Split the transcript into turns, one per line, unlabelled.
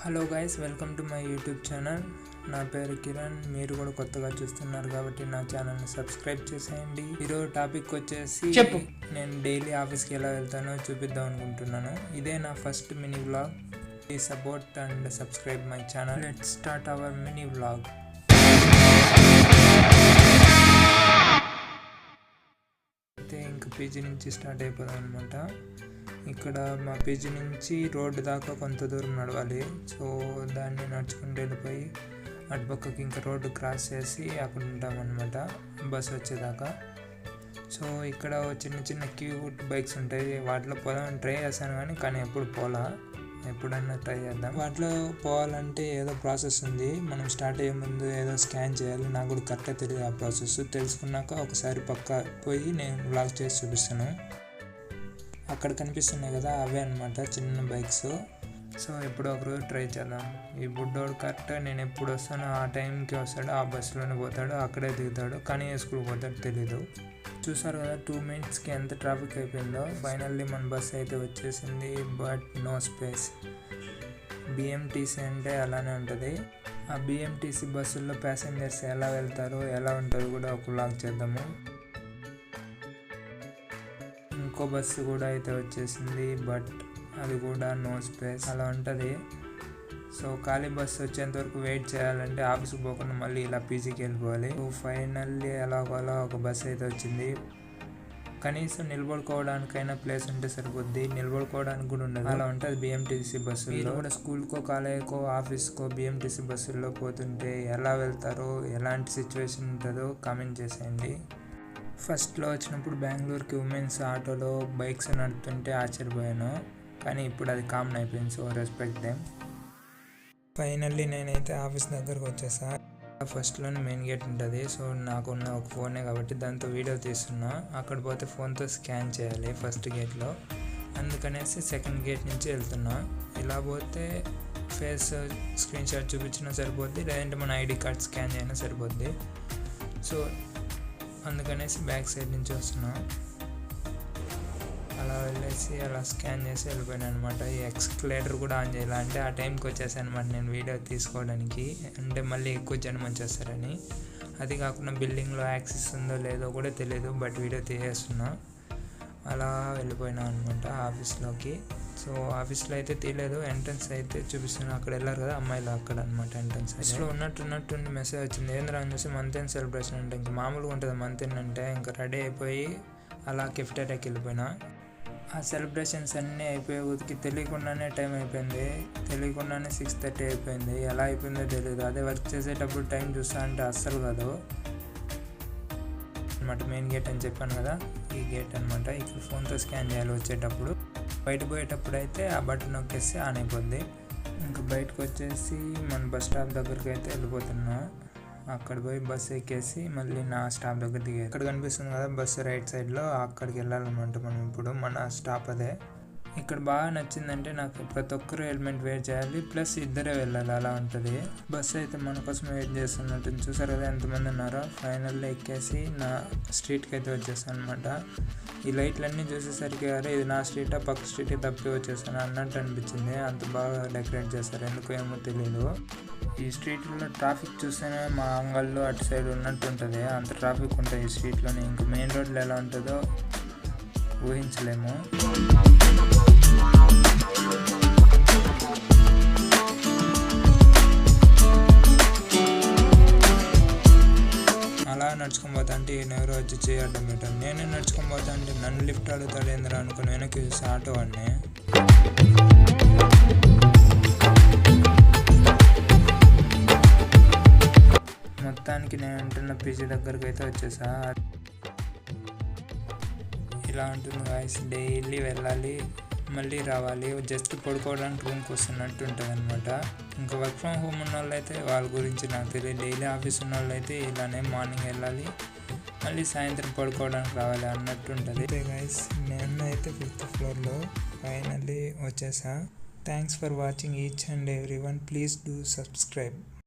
Hello guys, welcome to my YouTube channel. నా పేరు కిరణ్. మీరు కూడా కొత్తగా చూస్తున్నారు కాబట్టి నా ఛానల్ని సబ్స్క్రైబ్ చేసేయండి. ఈరోజు టాపిక్ వచ్చేసి నేను డైలీ ఆఫీస్కి ఎలా వెళ్తానో చూపిద్దాం అనుకుంటున్నాను. ఇదే నా first mini vlog. Please support and subscribe my channel. Let's start our mini vlog. అయితే ఇంకా పీజీ నుంచి స్టార్ట్ అయిపోదాం అనమాట. ఇక్కడ మా పీజీ నుంచి రోడ్డు దాకా కొంత దూరం నడవాలి. సో దాన్ని నడుచుకుంటూ వెళ్ళిపోయి అటుపక్కకి ఇంకా రోడ్డు క్రాస్ చేసి అక్కడ ఉంటామన్నమాట బస్సు వచ్చేదాకా. సో ఇక్కడ చిన్న చిన్న క్యూట్ బైక్స్ ఉంటాయి, వాటిలో పోదామని ట్రై చేశాను కానీ ఎప్పుడు పోలా. ఎప్పుడన్నా ట్రై చేద్దాం. వాటిలో పోవాలంటే ఏదో ప్రాసెస్ ఉంది. మనం స్టార్ట్ అయ్యే ముందు ఏదో స్కాన్ చేయాలి. నాకు కూడా కరెక్ట్గా తెలియదు ఆ ప్రాసెస్. తెలుసుకున్నాక ఒకసారి పక్క పోయి నేను వ్లాగ్ చేసి చూపిస్తాను. అక్కడ కనిపిస్తున్నాయి కదా, అవే అనమాట చిన్న బైక్స్. సో ఎప్పుడో ఒకరోజు ట్రై చేద్దాం. ఈ బుడ్డోడు కరెక్ట్గా నేను ఎప్పుడు వస్తానో ఆ టైంకి వస్తాడు, ఆ బస్సులోనే పోతాడు, అక్కడే దిగుతాడు. కానీ ఏ స్కూల్ పోతాడు తెలీదు. చూసారు కదా 2 minutesకి ఎంత ట్రాఫిక్ అయిపోయిందో. ఫైనల్లీ మన బస్సు అయితే వచ్చేసింది, బట్ నో స్పేస్. బిఎంటీసీ అంటే అలానే ఉంటుంది. ఆ బిఎంటీసీ బస్సుల్లో ప్యాసింజర్స్ ఎలా వెళ్తారో ఎలా ఉంటారో కూడా ఒక వ్లాగ్ చేద్దాము. ఇంకో బస్సు కూడా అయితే వచ్చేసింది, బట్ అది కూడా నో స్పేస్, అలా ఉంటుంది. సో ఖాళీ బస్సు వచ్చేంత వరకు వెయిట్ చేయాలంటే ఆఫీస్కి పోకుండా మళ్ళీ ఇలా పీజీకి వెళ్ళిపోవాలి. సో ఫైనల్లీ ఎలాగోలా ఒక బస్సు అయితే వచ్చింది. కనీసం నిలబడుకోవడానికైనా ప్లేస్ ఉంటే సరిపోద్ది, నిలబడుకోవడానికి కూడా ఉండదు, అలా ఉంటుంది బిఎంటీసీ బస్సుల్లో. కూడా స్కూల్కో కాలేజ్కో ఆఫీస్కో బిఎంటీసీ బస్సుల్లో పోతుంటే ఎలా వెళ్తారో, ఎలాంటి సిచ్యువేషన్ ఉంటుందో కామెంట్ చేసేయండి. ఫస్ట్లో వచ్చినప్పుడు బెంగళూరుకి ఉమెన్స్ ఆటోలో బైక్స్ నడుపుతుంటే ఆశ్చర్యపోయాను, కానీ ఇప్పుడు అది కామన్ అయిపోయింది. So respect them. ఫైనల్లీ నేనైతే ఆఫీస్ దగ్గరకు వచ్చేసా. ఫస్ట్లోనే మెయిన్ గేట్ ఉంటుంది. సో నాకున్న ఒక ఫోనే కాబట్టి దాంతో వీడియో తీస్తున్నా. అక్కడ పోతే ఫోన్తో స్కాన్ చేయాలి ఫస్ట్ గేట్లో, అందుకనేసి సెకండ్ గేట్ నుంచి వెళ్తున్నా. ఇలా పోతే ఫేస్ స్క్రీన్ షాట్ చూపించినా సరిపోద్ది, లేదంటే మన ఐడి కార్డ్ స్కాన్ చేయనా సరిపోద్ది. సో అందుకనేసి బ్యాక్ సైడ్ నుంచి వస్తున్నా. అలా వెళ్ళేసి అలా స్కాన్ చేసి వెళ్ళిపోయాను అనమాట. ఈ ఎక్స్కలేటర్ కూడా ఆన్ చేయాలి, అంటే ఆ టైంకి వచ్చేసాను అనమాట నేను వీడియో తీసుకోవడానికి. అంటే మళ్ళీ ఎక్కువ జనం వచ్చేస్తారని. అది కాకుండా బిల్డింగ్లో యాక్సెస్ ఉందో లేదో కూడా తెలియదు, బట్ వీడియో తీసేస్తున్నా. అలా వెళ్ళిపోయినా అనమాట ఆఫీస్లోకి. సో ఆఫీస్లో అయితే తీయలేదు, ఎంట్రన్స్ అయితే చూపిస్తున్నాను. అక్కడ వెళ్ళారు కదా అమ్మాయిలు, అక్కడ అనమాట ఎంట్రన్స్. అసలు ఉన్నట్టుండి మెసేజ్ వచ్చింది, ఏంద్రా అని చూసి మంత్ ఎండ్ సెలబ్రేషన్ అంటే. ఇంకా మామూలుగా ఉంటుంది మంత్ ఎండ్ అంటే. ఇంకా రెడీ అయిపోయి అలా కెఫ్టేరియాకి వెళ్ళిపోయినా. ఆ సెలబ్రేషన్స్ అన్నీ అయిపోయే ఊరికి తెలియకుండానే టైం అయిపోయింది. తెలియకుండానే 6:30 అయిపోయింది. ఎలా అయిపోయిందో తెలియదు. అదే వర్క్ చేసేటప్పుడు టైం చూస్తా అంటే అస్సలు కాదు అనమాట. మెయిన్ గేట్ అని చెప్పాను కదా, ఈ గేట్ అనమాట. ఇక్కడ ఫోన్తో స్కాన్ చేయాలి వచ్చేటప్పుడు. బయట పోయేటప్పుడు అయితే ఆ బటన్ నొక్కేస్తే ఆన్ అయిపోద్ది. ఇంకా బయటకు వచ్చేసి మన బస్ స్టాప్ దగ్గరికి అయితే వెళ్ళిపోతున్నా. అక్కడ పోయి బస్సు ఎక్కేసి మళ్ళీ నా స్టాప్ దగ్గర దిగా. ఇక్కడ కనిపిస్తుంది కదా బస్సు రైట్ సైడ్లో, అక్కడికి వెళ్ళాలన్నమాట మనం. ఇప్పుడు మన స్టాప్ అదే. ఇక్కడ బాగా నచ్చిందంటే నాకు ప్రతి ఒక్కరు హెల్మెట్ వేర్ చేయాలి, ప్లస్ ఇద్దరే వెళ్ళాలి, అలా ఉంటుంది. బస్సు అయితే మన కోసం వెయిట్ చేస్తున్నట్టు. చూసారు కదా ఎంతమంది ఉన్నారో. ఫైనల్లో ఎక్కేసి నా స్ట్రీట్కి అయితే వచ్చేసాను అనమాట. ఈ లైట్లన్నీ చూసేసరికి అరే ఇది నా స్ట్రీటా పక్క స్ట్రీట్కి తప్పి వచ్చేసాను అన్నట్టు అనిపించింది. అంత బాగా డెకరేట్ చేస్తారు, ఎందుకు ఏమో తెలియదు. ఈ స్ట్రీట్లో ట్రాఫిక్ చూస్తేనే మా అంగళ్ళు అటు సైడ్ ఉన్నట్టు ఉంటుంది, అంత ట్రాఫిక్ ఉంటుంది ఈ స్ట్రీట్లోనే. ఇంకా మెయిన్ రోడ్లో ఎలా ఉంటుందో ఊహించలేము. అలా నడుచుకొని పోతా అంటే ఎవరో వచ్చి చేయడం పెట్టాను. నేనే నడుచుకొని పోతా అంటే నన్ను లిఫ్ట్ అడుగుతాడు ఏందిరా అనుకుని వెనక్కి చూసి ఆటో వాడిని. మొత్తానికి నేను ఉంటున్న పీజీ దగ్గరికి అయితే వచ్చేసా. ఇలా ఉంటుంది గాయ్స్, డైలీ వెళ్ళాలి మళ్ళీ రావాలి. జస్ట్ పడుకోవడానికి రూమ్కి వస్తున్నట్టు ఉంటుంది అనమాట. ఇంకా వర్క్ ఫ్రమ్ హోమ్ ఉన్న వాళ్ళు అయితే వాళ్ళ గురించి నాకు తెలియదు. డైలీ ఆఫీస్ ఉన్న వాళ్ళు అయితే ఇలానే మార్నింగ్ వెళ్ళాలి, మళ్ళీ సాయంత్రం పడుకోవడానికి రావాలి అన్నట్టు ఉంటుంది. అయితే గాయ్స్ నేను అయితే 5th floorలో ఫైనల్లీ వచ్చేసా. Thanks for watching each and every one. Please do subscribe.